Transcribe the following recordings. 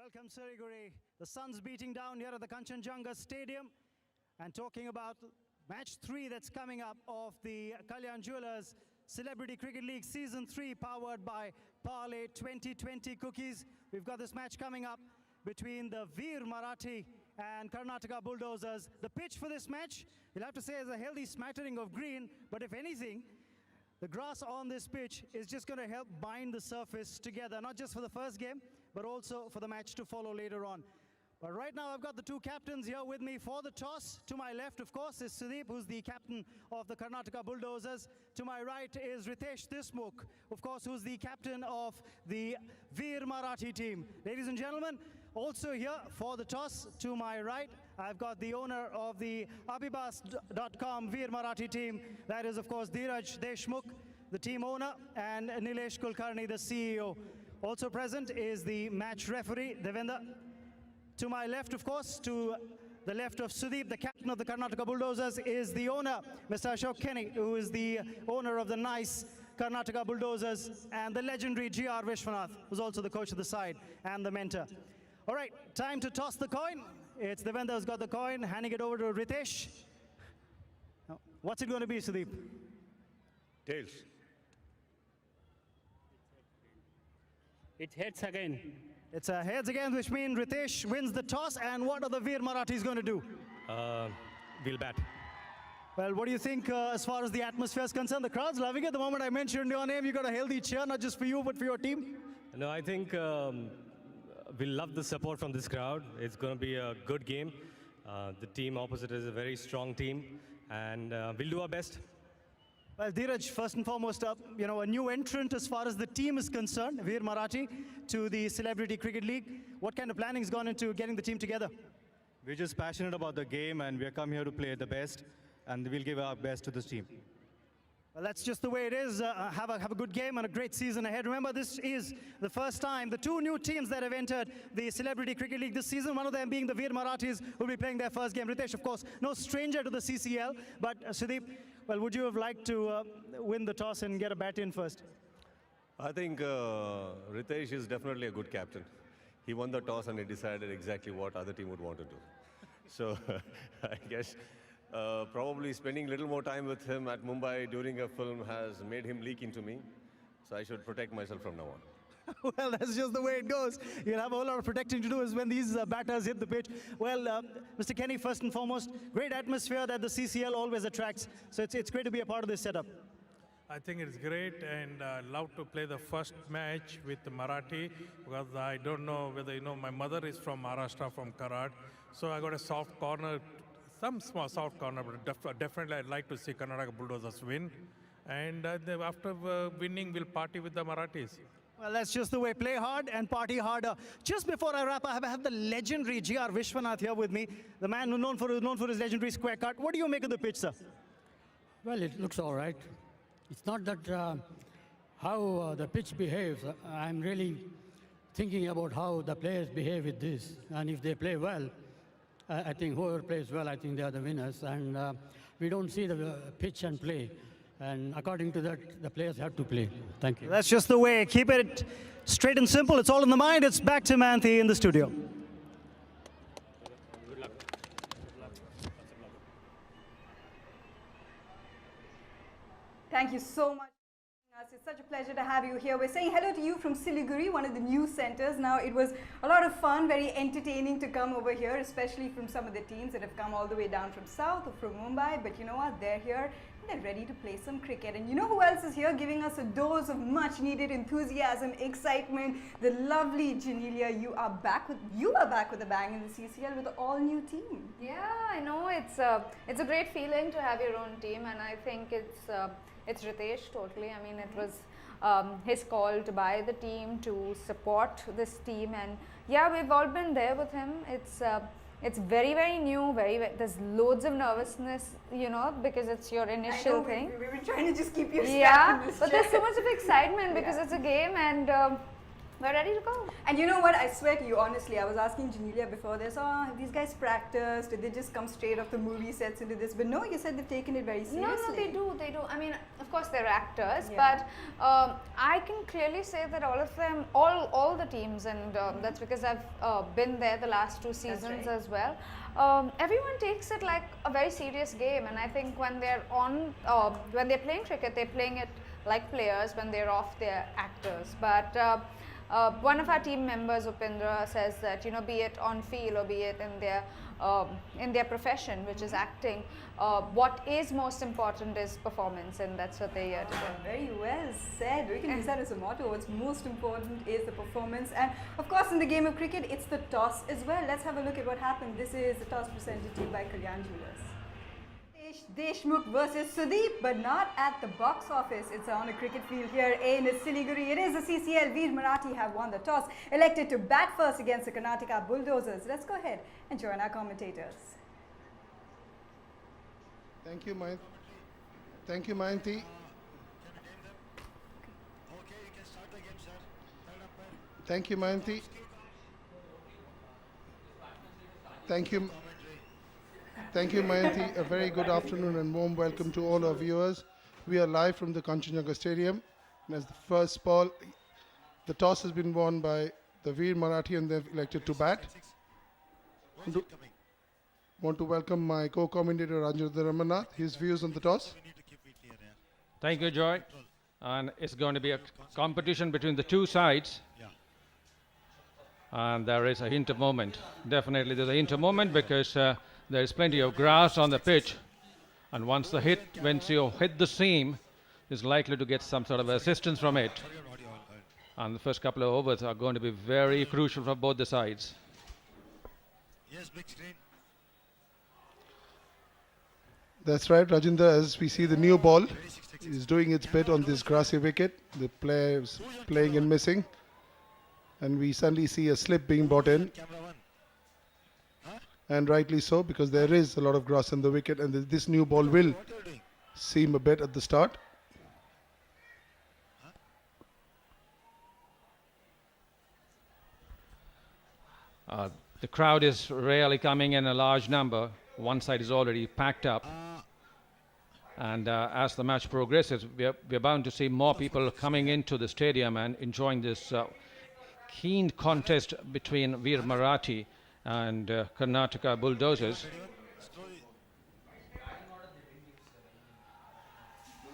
Welcome, Siliguri. The sun's beating down here at the Kanchenjunga Stadium. And talking about match 3 that's coming up of the Kalyan Jewelers Celebrity Cricket League Season 3, powered by Parley 2020 Cookies. We've got this match coming up between the Veer Marathi and Karnataka Bulldozers. The pitch for this match, you'll have to say, is a healthy smattering of green, but if anything, the grass on this pitch is just going to help bind the surface together, not just for the first game, but also for the match to follow later on. But right now, I've got the two captains here with me for the toss. To my left, of course, is Sudeep, who's the captain of the Karnataka Bulldozers. To my right is Riteish Deshmukh, of course, who's the captain of the Veer Marathi team. Ladies and gentlemen, also here for the toss, to my right, I've got the owner of the Abhibas.com Veer Marathi team. That is, of course, Deshmukh, the team owner, and Nilesh Kulkarni, the CEO. Also present is the match referee, Devendra. To my left, of course, to the left of Sudeep, the captain of the Karnataka Bulldozers, is the owner, Mr. Ashok Kenny, who is the owner of the nice Karnataka Bulldozers, and the legendary G.R. Vishwanath, who's also the coach of the side and the mentor. All right, time to toss the coin. It's Devendra who's got the coin, handing it over to Riteish. Now, what's it going to be, Sudeep? Tails. It heads again. It's a heads again, which means Riteish wins the toss. And what are the Veer Marathis going to do? We'll bat. Well, what do you think as far as the atmosphere is concerned? The crowd's loving it. The moment I mentioned your name, you got a healthy cheer, not just for you, but for your team. No, I think we'll love the support from this crowd. It's going to be a good game. The team opposite is a very strong team, and we'll do our best. Well, Dheeraj, first and foremost, you know, a new entrant as far as the team is concerned, Veer Marathi, to the Celebrity Cricket League. What kind of planning has gone into getting the team together? We're just passionate about the game, and we come here to play the best, and we'll give our best to this team. Well, that's just the way it is. Have a good game and a great season ahead. Remember, this is the first time, the two new teams that have entered the Celebrity Cricket League this season, one of them being the Veer Marathis, who will be playing their first game. Ritesh, of course, no stranger to the CCL, but Sudeep, well, would you have liked to win the toss and get a bat in first? I think Riteish is definitely a good captain. He won the toss and he decided exactly what other team would want to do. So I guess probably spending a little more time with him at Mumbai during a film has made him leak into me. So I should protect myself from now on. Well, that's just the way it goes. You'll have a whole lot of protecting to do is when these batters hit the pitch. Well, Mr. Kenny, first and foremost, great atmosphere that the CCL always attracts. So it's great to be a part of this setup. I think it's great, and love to play the first match with Marathi, because I don't know whether you know, my mother is from Maharashtra, from Karad. So I got a soft corner, some small soft corner, but definitely I'd like to see Karnataka Bulldozers win. And after winning, we'll party with the Marathis. Well, that's just the way. Play hard and party harder. Just before I wrap up, I have the legendary G.R. Vishwanath here with me, the man who's known for his legendary square cut. What do you make of the pitch, sir? Well, it looks all right. It's not that how the pitch behaves. I'm really thinking about how the players behave with this. And if they play well, I think whoever plays well, I think they are the winners. And we don't see the pitch and play. And according to that, the players have to play. Thank you. That's just the way. Keep it straight and simple. It's all in the mind. It's back to Manthi in the studio. Thank you so much. It's such a pleasure to have you here. We're saying hello to you from Siliguri, one of the news centers. Now, it was a lot of fun, very entertaining to come over here, especially from some of the teams that have come all the way down from South or from Mumbai. But you know what? They're here. They're ready to play some cricket. And you know who else is here giving us a dose of much needed enthusiasm, excitement? The lovely Genelia. You are back with a bang in the CCL with an all new team. Yeah, I know. It's a great feeling to have your own team, and I think it's Riteish totally. I mean, it was his call to buy the team, to support this team, and yeah, we've all been there with him. It's very, very new, there's loads of nervousness, you know, because it's your initial thing. We were trying to just keep you yeah, but there's so much of excitement because it's a game, and we're ready to go. And you know what? I swear to you, honestly, I was asking Genelia before this, have these guys practiced? Did they just come straight off the movie sets into this? But no, you said they've taken it very seriously. No, they do. I mean, of course, they're actors, Yeah. but I can clearly say that all of them, all the teams, and that's because I've been there the last 2 seasons right. as well. Everyone takes it like a very serious game, and I think when they're when they're playing cricket, they're playing it like players. When they're off, they're actors. But one of our team members, Upendra, says that, you know, be it on field or be it in their profession, which is acting, what is most important is performance, and that's what they're here to do. Very well said. We can use that as a motto. What's most important is the performance. And of course, in the game of cricket, it's the toss as well. Let's have a look at what happened. This is the toss presented to you by Kalyan Jewellers. Deshmukh versus Sudeep, but not at the box office. It's on a cricket field here in Siliguri. It is the CCL. Veer Marathi have won the toss, elected to bat first against the Karnataka Bulldozers. Let's go ahead and join our commentators. Thank you, Mayanti. Thank you, Mayanti. Thank you, Mayanti. Thank you. Thank you, Mayanti. A very good afternoon and warm welcome to all our viewers. We are live from the Kanchenjunga Stadium. And as the first ball, the toss has been won by the Veer Marathi and they've elected to bat. Want to welcome my co-commentator Ranjardhan Ramanath. His views on the toss. Thank you, Joy. And it's going to be a competition between the two sides. And there is a hint of moment. Definitely there's a hint of moment because there is plenty of grass on the pitch. And once you hit the seam, is likely to get some sort of assistance from it. And the first couple of overs are going to be very crucial for both the sides. Yes, big screen. That's right, Rajinder. As we see the new ball is doing its bit on this grassy wicket. The players playing and missing. And we suddenly see a slip being brought in. And rightly so, because there is a lot of grass in the wicket and this new ball will seem a bit at the start. The crowd is really coming in a large number. One side is already packed up. And as the match progresses, we're bound to see more people coming into the stadium and enjoying this keen contest between Veer Marathi and Karnataka Bulldozers.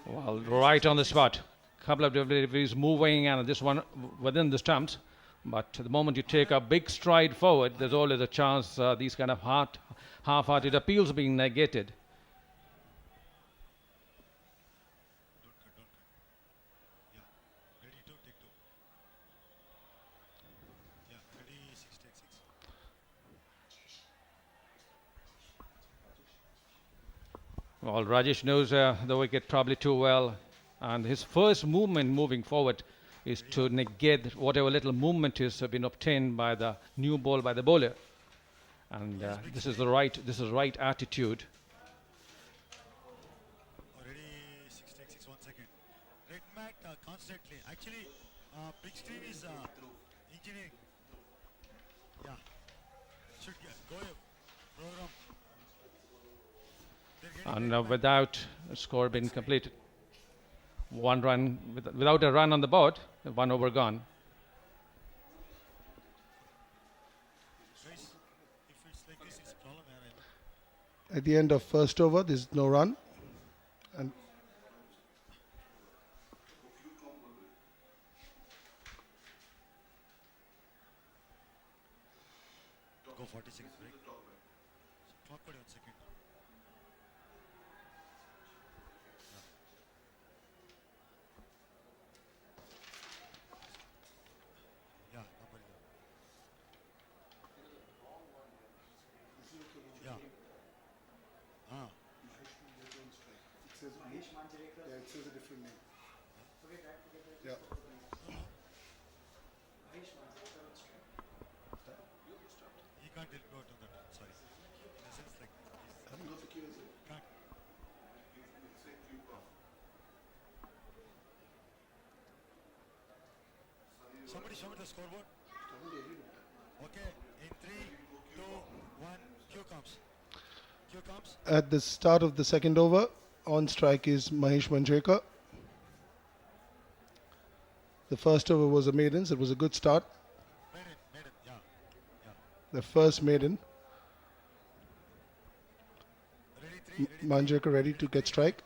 Well, right on the spot. Couple of deliveries moving and this one within the stumps. But the moment you take a big stride forward, there's always a chance these kind of half-hearted appeals being negated. Well, Rajesh knows the wicket probably too well, and his first movement moving forward is to negate whatever little movement has been obtained by the new ball by the bowler, and this is the right attitude. Already 6 takes 1 second. Red mat constantly. Actually, big screen is engineering. Yeah, should go program. And without a score being completed, 1 run without a run on the board, 1 over gone. At the end of first over, there's no run. And Go 40 seconds break. Clock 1 second. Yeah, yeah. it says a different name. Yeah. He can't go to that. Sorry. In a sense, like I haven't got the cue, is it? can't. Somebody show me the scoreboard. Okay, in 3, 2, 1, cue comes. Cue comes. At the start of the second over, on strike is Mahesh Manjrekar. The first over was a maiden, so it was a good start. Maiden, yeah. The first maiden. Manjrekar ready to get strike.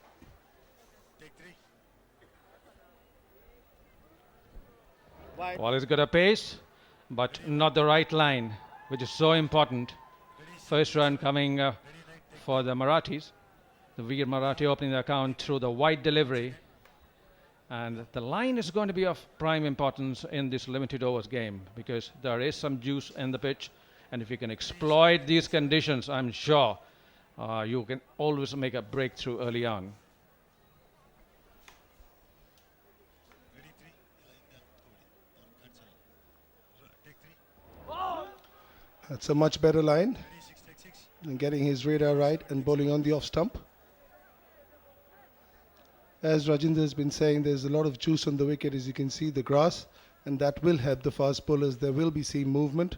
Take 3. Well, he's got a pace, but not the right line, which is so important. First run coming for the Marathis. The Veer Marathi opening the account through the wide delivery. And the line is going to be of prime importance in this limited overs game because there is some juice in the pitch. And if you can exploit these conditions, I'm sure you can always make a breakthrough early on. That's a much better line. And getting his radar right and bowling on the off stump. As Rajinder has been saying, there's a lot of juice on the wicket, as you can see, the grass, and that will help the fast bowlers. There will be seam movement.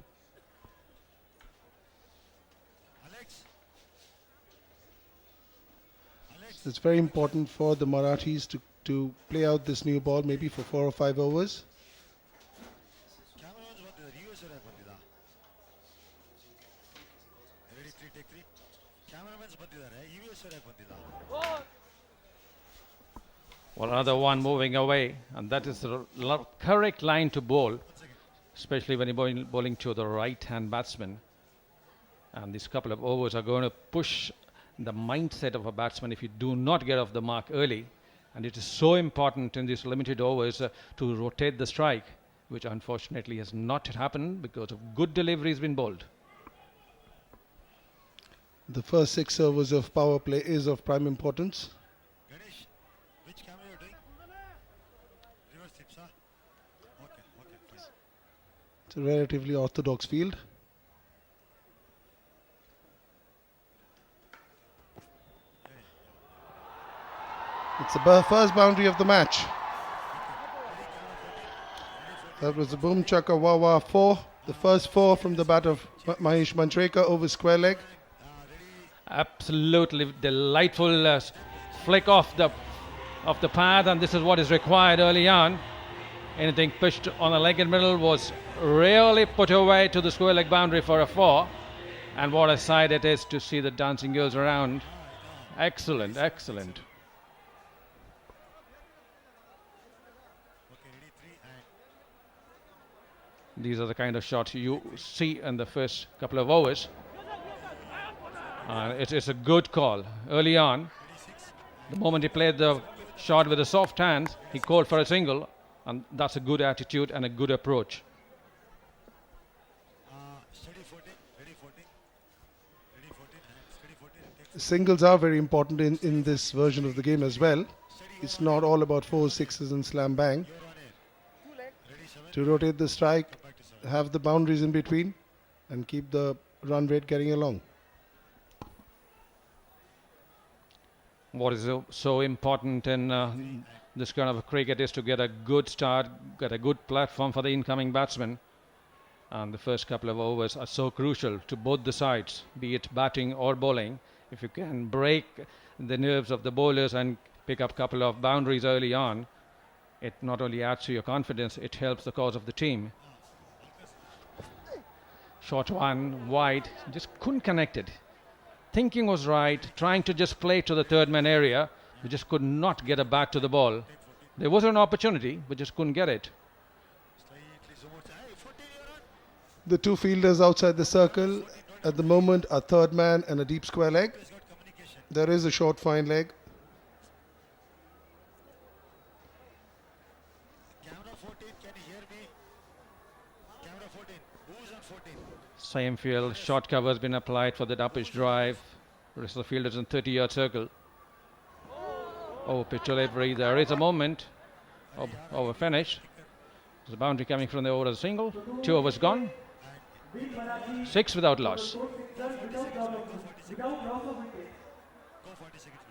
It's very important for the Marathis to play out this new ball, maybe for 4 or 5 overs. Well, another one moving away, and that is the correct line to bowl, especially when you're bowling to the right-hand batsman. And these couple of overs are going to push the mindset of a batsman if you do not get off the mark early. And it is so important in these limited overs to rotate the strike, which unfortunately has not happened because of good deliveries been bowled. The first 6 overs of power play is of prime importance. Which camera you're doing? Reverse tips, huh? Okay, fine. It's a relatively orthodox field. It's the first boundary of the match. That was the boom chaka wawa 4. The first 4 from the bat of Mahesh Manjrekar over square leg. Absolutely delightful flick off the path, and this is what is required early on. Anything pitched on the leg in middle was really put away to the square leg boundary for a 4. And what a sight it is to see the dancing girls around. Excellent, excellent. These are the kind of shots you see in the first couple of overs. It is a good call early on. The moment he played the shot with the soft hands, he called for a single, and that's a good attitude and a good approach. Singles are very important in this version of the game as well. It's not all about 4, 6s and slam bang. To rotate the strike, have the boundaries in between, and keep the run rate getting along. What is so important in this kind of a cricket is to get a good start, get a good platform for the incoming batsman. And the first couple of overs are so crucial to both the sides, be it batting or bowling. If you can break the nerves of the bowlers and pick up a couple of boundaries early on, it not only adds to your confidence, it helps the cause of the team. Short one, wide, just couldn't connect it. Thinking was right, trying to just play to the third man area, we just could not get a bat to the ball. There was an opportunity, but just couldn't get it. The 2 fielders outside the circle at the moment are third man and a deep square leg. There is a short fine leg. Same field, short cover has been applied for that uppish drive. The rest of the field is in 30-yard circle. Oh, pitch delivery. There is a moment of a finish. There's a boundary coming from the over as a single. 2 overs gone. 6 without loss. Go 40 seconds.